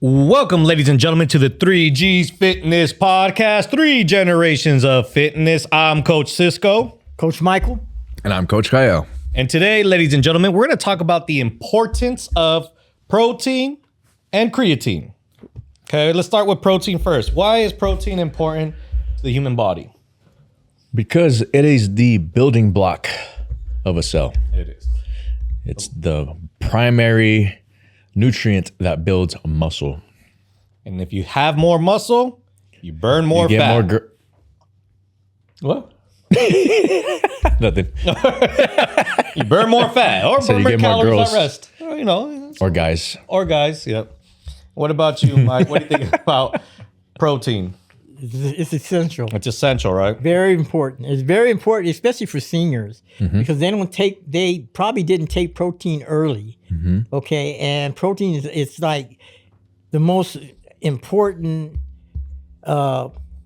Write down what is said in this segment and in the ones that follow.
Welcome, ladies and gentlemen, to the 3G's Fitness Podcast, 3 generations of fitness. I'm Coach Cisco. Coach Michael. And I'm Coach Kyle. And today, ladies and gentlemen, we're going to talk about the importance of protein and creatine. Okay, let's start with protein first. Why is protein important to the human body? Because it is the building block of a cell. It is. It's the primary nutrient that builds muscle. And if you have more muscle, you burn more You get fat. more What? nothing. You burn more fat or So burn you more get more calories girls. at rest. You know, Or guys. or guys. Yep. What about you, Mike? What do you think about protein? It's essential. It's essential, right? Very important. It's very important, especially for seniors, because they probably didn't take protein early. Okay, and protein it's like the most important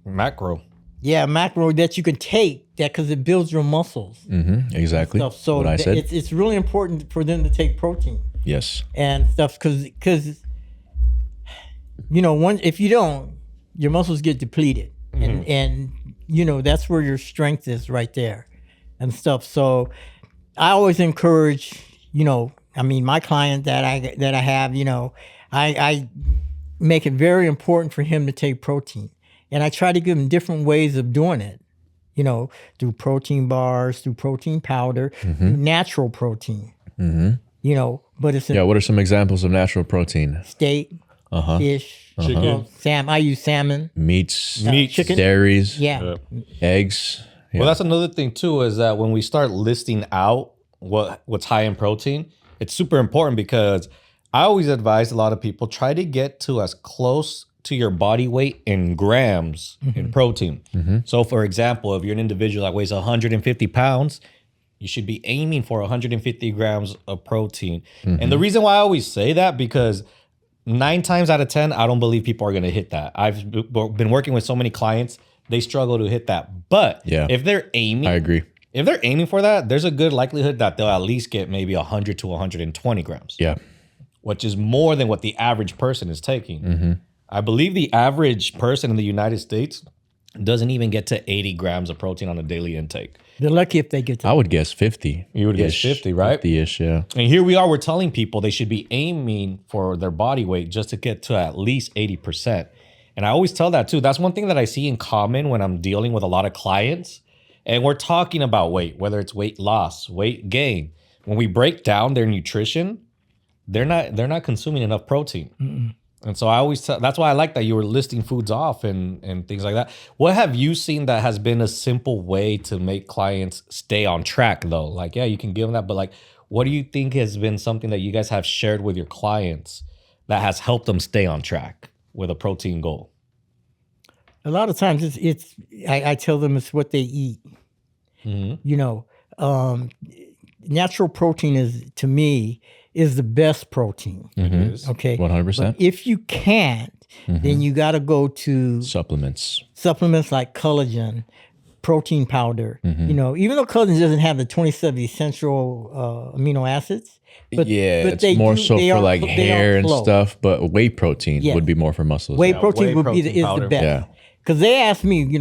Macro. macro that you can take because it builds your muscles. Exactly. Stuff. So what I said. it's really important for them to take protein Yes. and stuff because if you don't, your muscles get depleted, and that's where your strength is right there, and stuff. So I always encourage, my client that I have, I make it very important for him to take protein, and I try to give him different ways of doing it, through protein bars, through protein powder, through natural protein, but it's Yeah, what are some examples of natural protein? steak, fish, Chicken. I use salmon. Meats, chicken. dairies, Yeah. eggs. Yeah. Well, that's another thing too, is that when we start listing out what's high in protein, it's super important because I always advise a lot of people try to get to as close to your body weight in grams in protein. So for example, if you're an individual that weighs 150 pounds, you should be aiming for 150 grams of protein. And the reason why I always say that, because 9 times out of 10, I don't believe people are going to hit that. I've been working with so many clients, they struggle to hit that. But if they're aiming, I agree. if they're aiming for that, there's a good likelihood that they'll at least get maybe 100 to 120 grams, Yeah. which is more than what the average person is taking. I believe the average person in the United States doesn't even get to 80 grams of protein on a daily intake. They're lucky if they get to I would guess 50. You would guess 50, right? 50-ish, yeah. And here we are, we're telling people they should be aiming for their body weight just to get to at least 80%. And I always tell that too. That's one thing that I see in common when I'm dealing with a lot of clients. And we're talking about weight, whether it's weight loss, weight gain. When we break down their nutrition, they're not consuming enough protein. And so I always that's why I like that you were listing foods off and things like that. What have you seen that has been a simple way to make clients stay on track though? Like, yeah, you can give them that, but like, what do you think has been something that you guys have shared with your clients that has helped them stay on track with a protein goal? A lot of times I tell them it's what they eat. Natural protein to me is the best protein. Okay. 100%. But if you can't, then you got to go to Supplements. like collagen, protein powder. Even though collagen doesn't have the 27 essential amino acids, but It's they more do- so they for are- like they hair are and close. stuff, but whey protein Yeah. would be more for muscles. Whey Yeah. protein whey would be protein is powder. the best. Yeah. Because they ask me,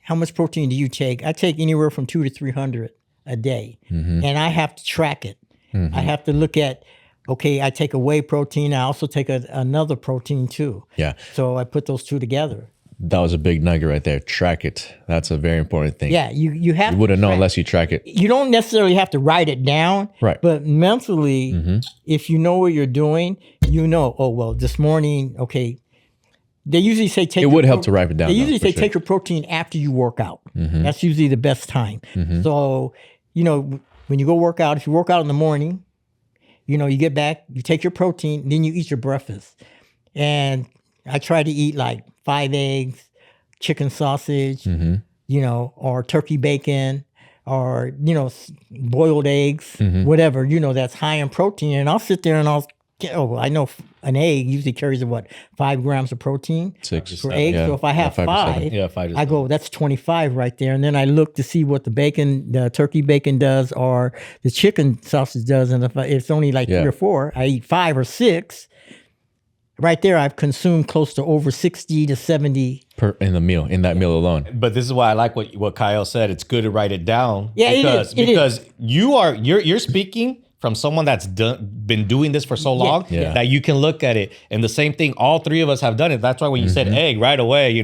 how much protein do you take? I take anywhere from 200 to 300 a day, and I have to track it. I have to look at, okay, I take a whey protein. I also take another protein too. Yeah. So I put those two together. That was a big nugget right there. Track it. That's a very important thing. Yeah, you have. You wouldn't know track. unless you track it. You don't necessarily have to write it down, Right. But mentally, if you know what you're doing, oh well, this morning, okay. They usually say take. It would help to write it down. They though, usually for say sure. take your protein after you work out. That's usually the best time. So, when you go work out, if you work out in the morning, you get back, you take your protein, then you eat your breakfast. And I try to eat like 5 eggs, chicken sausage, or turkey bacon, or, boiled eggs, whatever, that's high in protein. And I'll sit there and I know an egg usually carries 5 grams of protein 6 for eggs. So if I have 5, Yeah, 5 to I go, that's 25 right there. And then I look to see what the turkey bacon does or the chicken sausage does. And if it's only like 3 or 4, I eat 5 or 6. right there, I've consumed close to over 60 to 70. in that meal alone. But this is why I like what Kyle said. It's good to write it down. Yeah, because you're speaking from someone that's been doing this for so long that you can look at it. And the same thing, all three of us have done it. That's why when you said egg right away,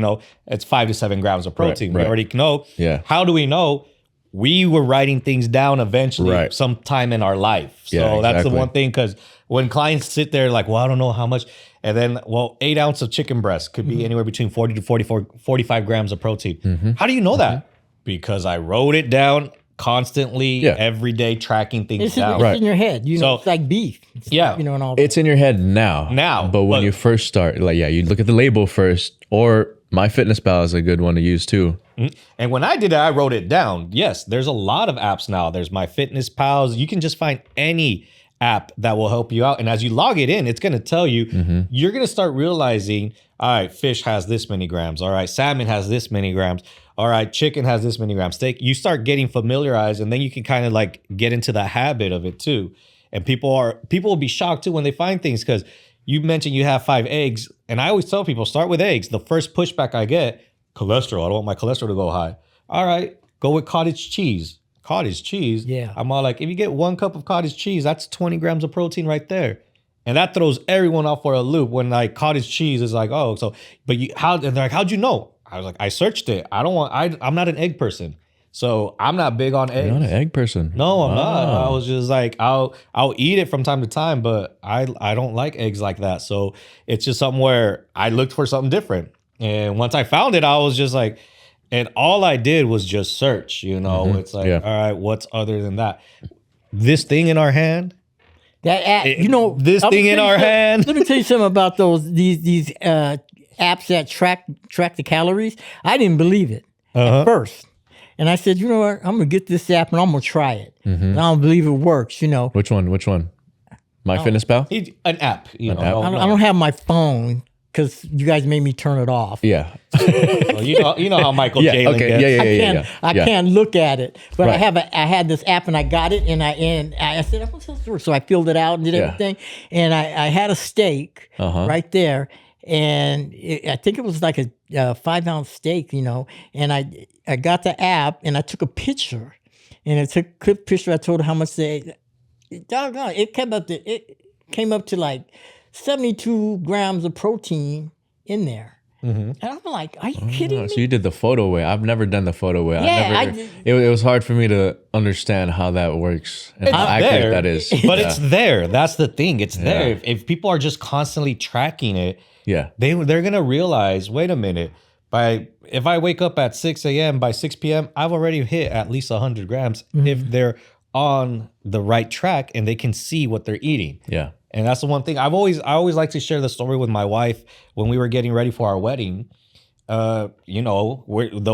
it's 5 to 7 grams of protein. We already know. Yeah. How do we know? We were writing things down eventually sometime in our life. So that's the one thing, because when clients sit there like, well, I don't know how much. And then, 8 ounces of chicken breast could be anywhere between 40 to 45 grams of protein. How do you know that? Because I wrote it down constantly, every day, tracking things down. It's in your head. It's like beef. And all that. It's in your head now. But when you first start, you look at the label first, or MyFitnessPal is a good one to use too. And when I did it, I wrote it down. Yes, there's a lot of apps now. There's MyFitnessPal. You can just find any app that will help you out. And as you log it in, it's going to tell you, you're going to start realizing, all right, fish has this many grams. All right, salmon has this many grams. All right, chicken has this many grams. Steak, you start getting familiarized, and then you can kind of like get into the habit of it too. And people will be shocked too when they find things, because you mentioned you have 5 eggs. And I always tell people, start with eggs. The first pushback I get, cholesterol. I don't want my cholesterol to go high. All right, go with cottage cheese. Cottage cheese. Yeah. I'm all like, if you get 1 cup of cottage cheese, that's 20 grams of protein right there. And that throws everyone off for a loop when like cottage cheese is like, oh, so, but and they're like, how'd you know? I was like, I searched it. I'm not an egg person. So I'm not big on eggs. You're not an egg person. No, I'm not. I was just like, I'll eat it from time to time, but I don't like eggs like that. So it's just something where I looked for something different. And once I found it, I was just like, and all I did was just search, It's like, all right, what's other than that? This thing in our hand. That app, this thing in our hand. Let me tell you something about these apps that track the calories. I didn't believe it at first. And I said, you know what? I'm going to get this app and I'm going to try it. And I don't believe it works, Which one? MyFitnessPal? An app. An app? I don't have my phone because you guys made me turn it off. Yeah. Well, you know how Michael Jalen gets. I can't look at it. But I had this app and I got it and I said, what's this for? So I filled it out and did everything. And I had a steak right there. And I think it was like a 5-ounce steak, and I got the app and I took a picture, and I took a quick picture. I told her how much doggone, it came up to like 72 grams of protein in there. And I'm like, are you kidding me? So you did the photo way. I've never done the photo way. It was hard for me to understand how that works and how accurate that is. But it's there. That's the thing. It's there. If people are just constantly tracking it, they're gonna realize, wait a minute, if I wake up at 6 a.m. by 6 p.m., I've already hit at least 100 grams if they're on the right track and they can see what they're eating. Yeah. And that's the one thing I always like to share the story with my wife when we were getting ready for our wedding. The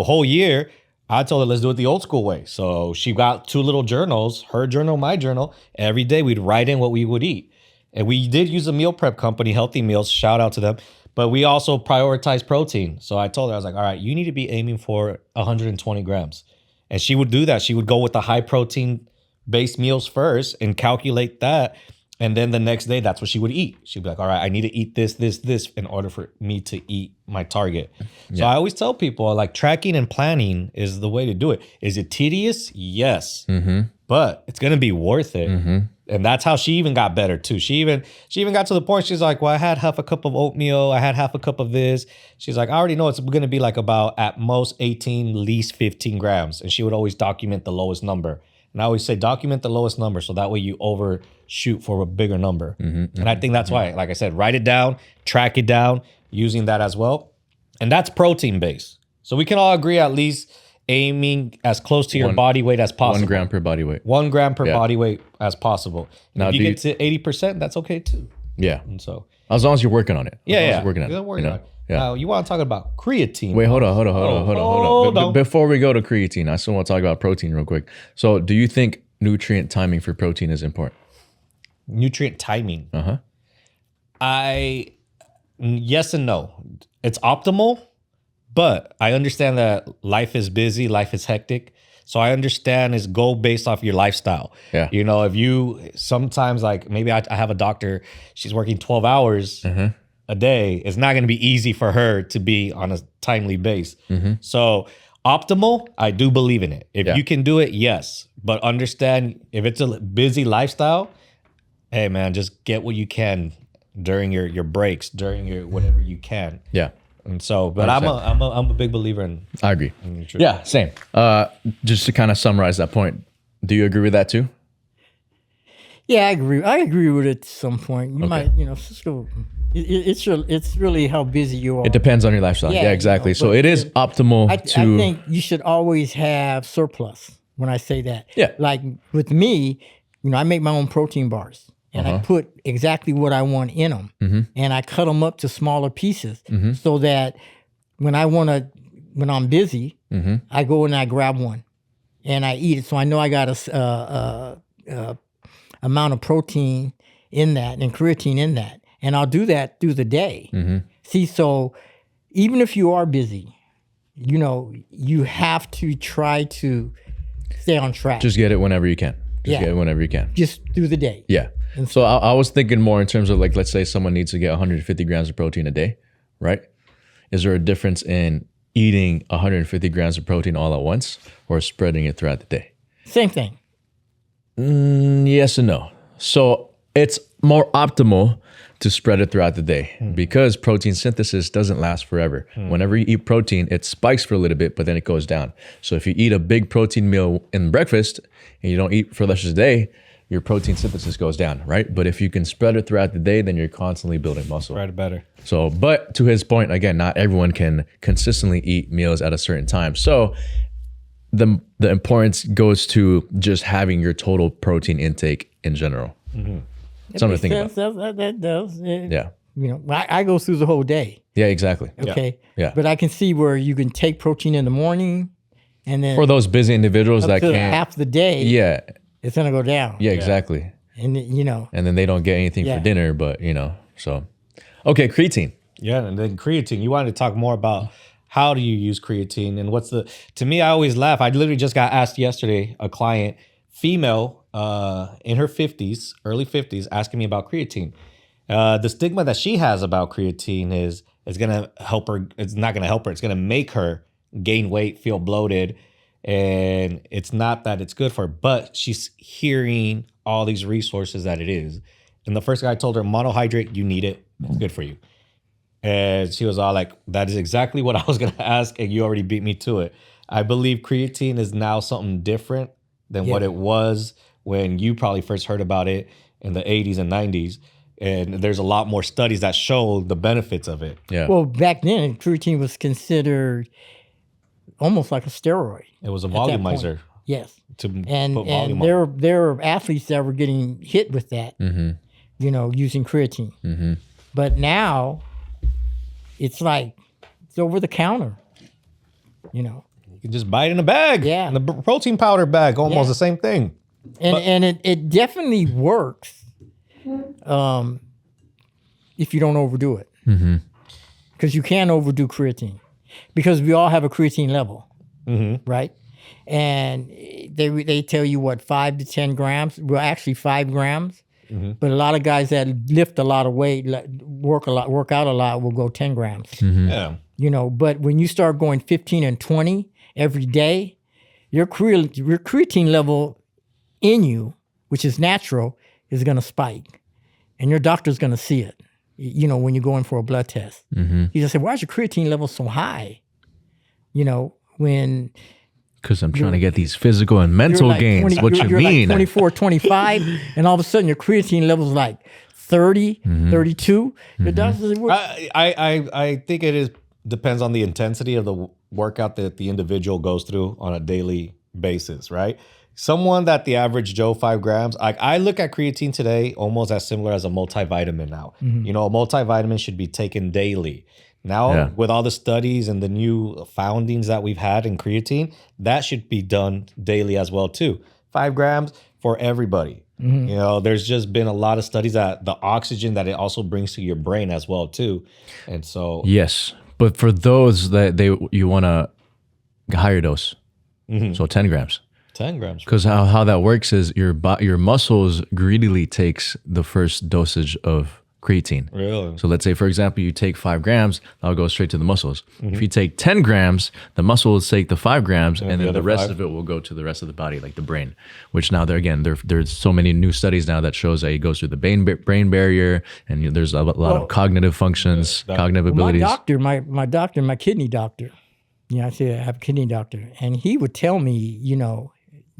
whole year, I told her, let's do it the old school way. So she got 2 little journals, her journal, my journal. Every day we'd write in what we would eat. And we did use a meal prep company, Healthy Meals, shout out to them. But we also prioritize protein. So I told her, I was like, all right, you need to be aiming for 120 grams. And she would do that. She would go with the high protein based meals first and calculate that. And then the next day, that's what she would eat. She'd be like, all right, I need to eat this in order for me to eat my target. So I always tell people, like, tracking and planning is the way to do it. Is it tedious? Yes. But it's going to be worth it. And that's how she even got better too. She even got to the point, she's like, well, I had half a cup of oatmeal. I had half a cup of this. She's like, I already know it's going to be like about at most 18, least 15 grams. And she would always document the lowest number. And I always say, document the lowest number so that way you overshoot for a bigger number. And I think that's why, like I said, write it down, track it down, using that as well. And that's protein based. So we can all agree at least aiming as close to your body weight as possible. 1 gram per body weight. 1 gram per body weight as possible. Now, if you get to 80%, that's okay too. Yeah. And so as long as you're working on it. Working on it. Now, you want to talk about creatine. Wait, hold on. Before we go to creatine, I still want to talk about protein real quick. So do you think nutrient timing for protein is important? Nutrient timing? Yes and no. It's optimal, but I understand that life is busy, life is hectic. So I understand it's go based off your lifestyle. Yeah. If you sometimes, like, maybe I have a doctor, she's working 12 hours. a day, it's not going to be easy for her to be on a timely base. So optimal, I do believe in it. If you can do it, yes. But understand, if it's a busy lifestyle, hey man, just get what you can during your breaks, during your whatever you can. Yeah. And so, but I'm a big believer in. I agree. In nutrition. Yeah, same. Just to kind of summarize that point, do you agree with that too? Yeah, I agree. I agree with it to some point. You might, so it's really how busy you are. It depends on your lifestyle. Yeah, exactly. So it is optimal I to. think you should always have surplus when I say that. Yeah. Like with me, I make my own protein bars. And I put exactly what I want in them, and I cut them up to smaller pieces so that when I'm busy, I go and I grab one and I eat it. So I know I got a amount of protein in that and creatine in that, and I'll do that through the day. See, so even if you are busy, you have to try to stay on track. Just get it whenever you can. Get it whenever you can. Just through the day. Yeah. So I was thinking more in terms of like, let's say someone needs to get 150 grams of protein a day, right? Is there a difference in eating 150 grams of protein all at once or spreading it throughout the day? Same thing. Yes and no. So it's more optimal to spread it throughout the day because protein synthesis doesn't last forever. Whenever you eat protein, it spikes for a little bit, but then it goes down. So if you eat a big protein meal in breakfast and you don't eat for the rest of the day, your protein synthesis goes down, right? But if you can spread it throughout the day, then you're constantly building muscle. Spread it better. So, but to his point, again, not everyone can consistently eat meals at a certain time. So the importance goes to just having your total protein intake in general. Something to think about. That does. Yeah. I go through the whole day. Yeah, exactly. Okay. Yeah. But I can see where you can take protein in the morning and then For those busy individuals up that to can't. half the day, Yeah. it's going to go down. Yeah, exactly. And, And then they don't get anything Yeah. for dinner, but so. Okay, creatine. Yeah, and then creatine. You wanted to talk more about how do you use creatine and to me, I always laugh. I literally just got asked yesterday, a client, female, in her 50s, early 50s, asking me about creatine. The stigma that she has about creatine is it's going to help her. It's not going to help her. It's going to make her gain weight, feel bloated. And it's not that it's good for her, but she's hearing all these resources that it is. And the first guy told her, monohydrate, you need it. It's good for you. And she was all like, that is exactly what I was going to ask. And you already beat me to it. I believe creatine is now something different than what it was when you probably first heard about it in the 80s and 90s. And there's a lot more studies that show the benefits of it. Yeah. Well, back then, creatine was considered almost like a steroid. It was a at that point. volumizer. Yes. To And put volume on. there are athletes that were getting hit with that, using creatine. But now it's like it's over the counter, You can just buy it in a bag. Yeah. In the protein powder bag, almost Yeah. the same thing. And it definitely works if you don't overdo it. Because you can overdo creatine. Because we all have a creatine level, right? And they tell you what, 5 to 10 grams. Well, actually 5 grams. But a lot of guys that lift a lot of weight, work out a lot, will go 10 grams. Yeah. But when you start going 15 and 20 every day, your creatine level in you, which is natural, is going to spike, and your doctor's going to see it. When you go in for a blood test, he just said, "Why is your creatine level so high?" When Because I'm trying to get these physical and mental like gains. 20 What you you're mean? Like 24, 25, and all of a sudden your creatine level's like 30, 32. Your doctor says, I think it depends on the intensity of the workout that the individual goes through on a daily basis, right? Someone that the average Joe 5 grams, I look at creatine today almost as similar as a multivitamin now. A multivitamin should be taken daily. Now, with all the studies and the new foundings that we've had in creatine, that should be done daily as well too. 5 grams for everybody. There's just been a lot of studies that the oxygen that it also brings to your brain as well too. And so Yes, but for those that you want a higher dose, so 10 grams. 10 grams. Because how that works is your muscles greedily takes the first dosage of creatine. Really? So let's say, for example, you take 5 grams, that'll go straight to the muscles. If you take 10 grams, the muscle will take the 5 grams, and then the other rest 5? of it will go to the rest of the body, like the brain. Which now, there's so many new studies now that shows that it goes through the brain barrier, and there's a lot of cognitive functions, cognitive abilities. My doctor, my kidney doctor, I say I have a kidney doctor, and he would tell me,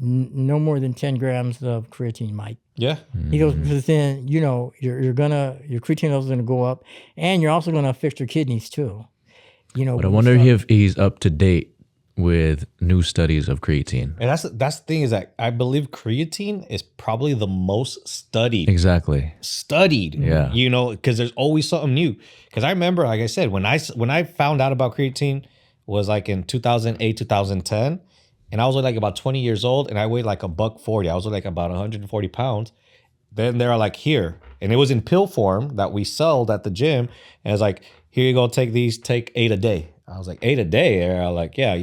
no more than 10 grams of creatine, Mike. Yeah. He goes, because then, your creatine levels are going to go up, and you're also going to affect your kidneys too. But I wonder if he's up to date with new studies of creatine. And that's the thing, is that I believe creatine is probably the most studied. Exactly. Studied. Yeah. Because there's always something new. Because I remember, like I said, when I found out about creatine was like in 2008, 2010. And I was like about 20 years old, and I weighed like $140. I was like about 140 pounds. Then they're like, here. And it was in pill form that we sold at the gym. And it's like, here you go, take these, take 8 a day. I was like, 8 a day? And I'm like, yeah,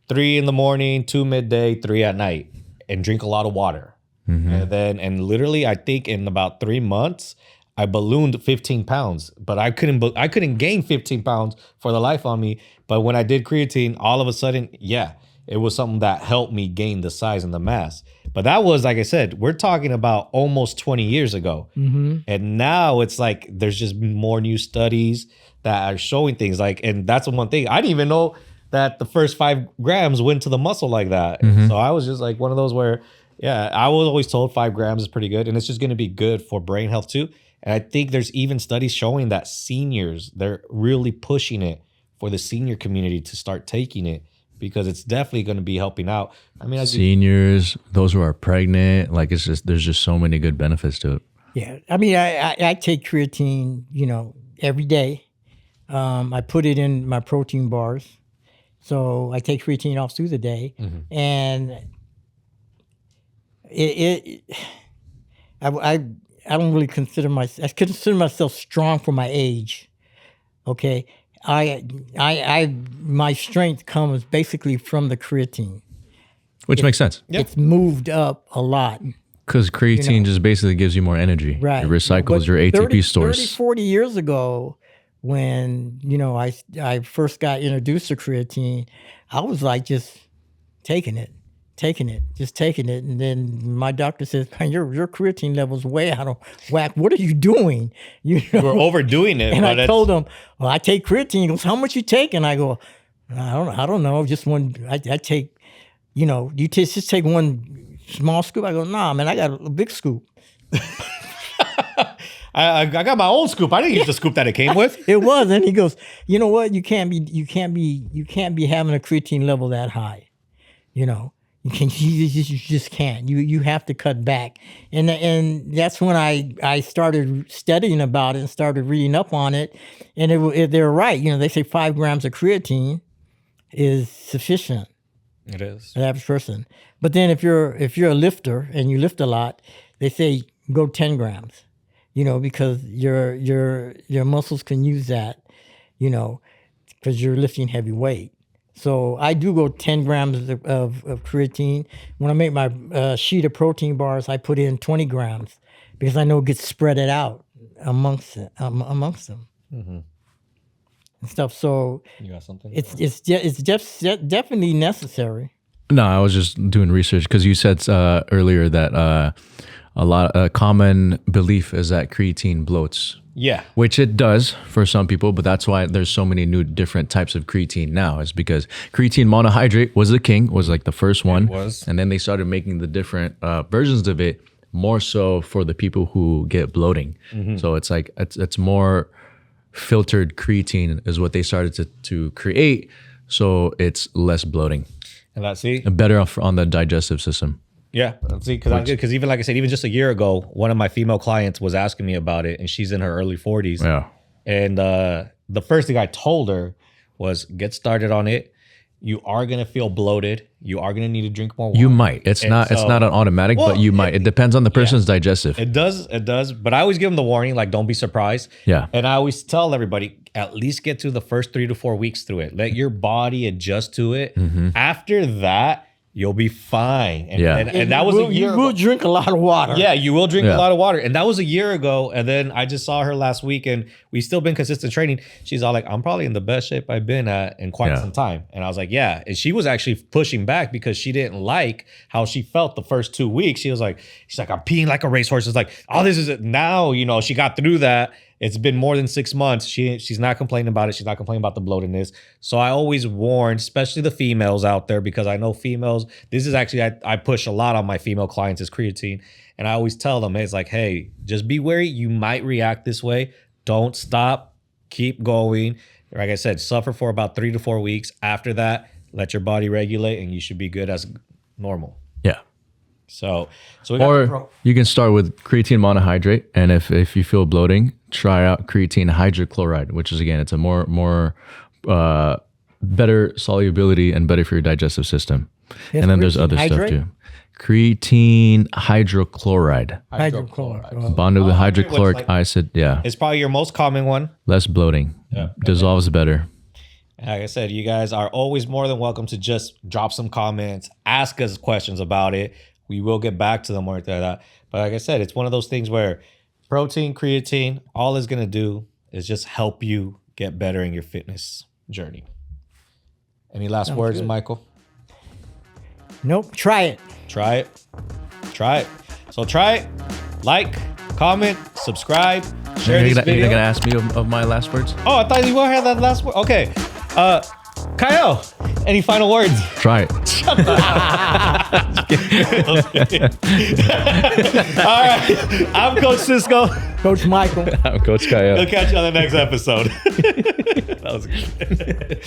3 in the morning, 2 midday, 3 at night. And drink a lot of water. And literally, I think in about 3 months, I ballooned 15 pounds. But I couldn't gain 15 pounds for the life on me. But when I did creatine, all of a sudden, yeah. It was something that helped me gain the size and the mass. But that was, like I said, we're talking about almost 20 years ago. And now it's like there's just more new studies that are showing things like, and that's the one thing. I didn't even know that the first 5 grams went to the muscle like that. So I was just like one of those where, yeah, I was always told 5 grams is pretty good. And it's just going to be good for brain health too. And I think there's even studies showing that seniors, they're really pushing it for the senior community to start taking it, because it's definitely going to be helping out. I mean, seniors, those who are pregnant, like there's just so many good benefits to it. Yeah, I mean, I take creatine, every day. I put it in my protein bars, so I take creatine off through the day, and I don't really consider I consider myself strong for my age. Okay. My strength comes basically from the creatine. Which makes sense. It's moved up a lot. Because creatine just basically gives you more energy. Right. It recycles your ATP stores. 30, 40 years ago, when, I first got introduced to creatine, I was like just taking it. And then my doctor says, man, your creatine level's way out of whack. What are you doing? We're overdoing it. And I told him, well, I take creatine. He goes, how much you take? And I go, I don't know. Just one. I take, you just take one small scoop. I go, nah, man, I got a big scoop. I got my own scoop. I didn't use the scoop that it came with. It was. And he goes, you know what? You can't be having a creatine level that high. You just can't. You have to cut back, and that's when I started studying about it and started reading up on it, and they're right. They say 5 grams of creatine is sufficient. It is. For the average person. But then if you're a lifter and you lift a lot, they say go 10 grams. Because your muscles can use that. Because you're lifting heavy weight. So I do go 10 grams of creatine. When I make my sheet of protein bars, I put in 20 grams because I know it gets spreaded out amongst them and stuff. So you got something? It's definitely necessary. No, I was just doing research because you said earlier that a common belief is that creatine bloats. Yeah. Which it does for some people, but that's why there's so many new different types of creatine now. It's because creatine monohydrate was the king, was like the first one. It was. And then they started making the different versions of it more so for the people who get bloating. So it's like, it's more filtered creatine is what they started to create. So it's less bloating. And that's better on the digestive system. Yeah, see, because even like I said, even just a year ago, one of my female clients was asking me about it, and she's in her early 40s. Yeah, and the first thing I told her was get started on it. You are gonna feel bloated. You are gonna need to drink more water. You might. It's not an automatic, but you might. It depends on the person's digestive. It does. But I always give them the warning, like don't be surprised. Yeah. And I always tell everybody, at least get through the first 3 to 4 weeks through it. Let your body adjust to it. After that, You'll be fine. And, Yeah. and that was a year You will ago. drink a lot of water. Yeah, you will drink Yeah. a lot of water. And that was a year ago. And then I just saw her last week and we've still been consistent training. She's all like, I'm probably in the best shape I've been at in quite Yeah. some time. And I was like, yeah. And she was actually pushing back because she didn't like how she felt the first 2 weeks. She's like, I'm peeing like a racehorse. It's like, oh, this is it. Now, she got through that. It's been more than 6 months. She's not complaining about it. She's not complaining about the bloatedness. So I always warn, especially the females out there, because I know females, this is actually, I push a lot on my female clients is creatine. And I always tell them, it's like, hey, just be wary. You might react this way. Don't stop. Keep going. Like I said, suffer for about 3 to 4 weeks. After that, let your body regulate and you should be good as normal. Yeah. So we got the Or you can start with creatine monohydrate, and if you feel bloating, try out creatine hydrochloride, which is again, it's a more better solubility and better for your digestive system. Yes, And then there's creatine other hydrate? stuff too. Creatine hydrochloride, Hydrochloride. bonded with hydrochloric like- acid. Yeah, It's probably your most common one. less bloating, dissolves better. Like I said, you guys are always more than welcome to just drop some comments, ask us questions about it. We will get back to them or anything like that. But like I said, it's one of those things where protein, creatine, all it's going to do is just help you get better in your fitness journey. Any last words, good. Michael? Nope. Try it. Try it. Try it. So try it. Like, comment, subscribe, share You're this gonna video. ask me of my last words? Oh, I thought you were had that last word. Okay. Kyle, any final words? Try it. All right. I'm Coach Cisco. Coach Michael. I'm Coach Kyle. We'll catch you on the next episode. That was good.